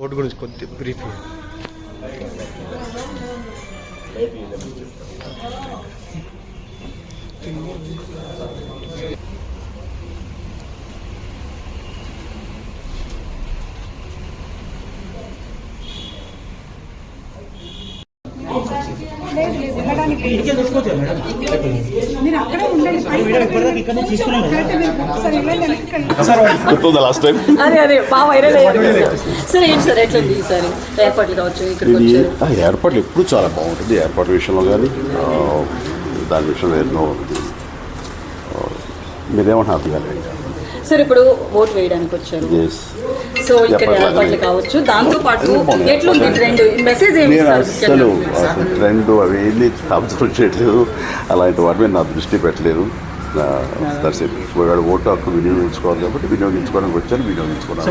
Vote గురించి కొద్ది brief. అదే బాగా వైరల్ అయ్యారు సార్. ఏంటి సార్ ఎట్లుంది ఈసారి ఏర్పాట్లు కావచ్చు ఇక్కడికి వచ్చారు? ఏర్పాట్లు ఎప్పుడు చాలా బాగుంటుంది. ఏర్పాటు విషయంలో కానీ దాని విషయంలో ఎన్నో మీరేమంటున్నారు కానీ సార్ ఇప్పుడు ఓటు వేయడానికి వచ్చారు, సో ఇక్కడ ఏర్పాట్లు కావచ్చు, దాంతో పాటు ఎట్లుంది ట్రెండ్, మెసేజ్ ఏంటి నేను సార్? అసలు ట్రెండ్ అవి ఏమీ అబ్జర్వ్ చేయట్లేదు, అలాంటి వాటి మీద నా దృష్టి పెట్టలేదు. ఓటు హక్కు వినియోగించుకోవాలి కాబట్టి వినియోగించుకోవడానికి వచ్చాను, వినియోగించుకున్నాను.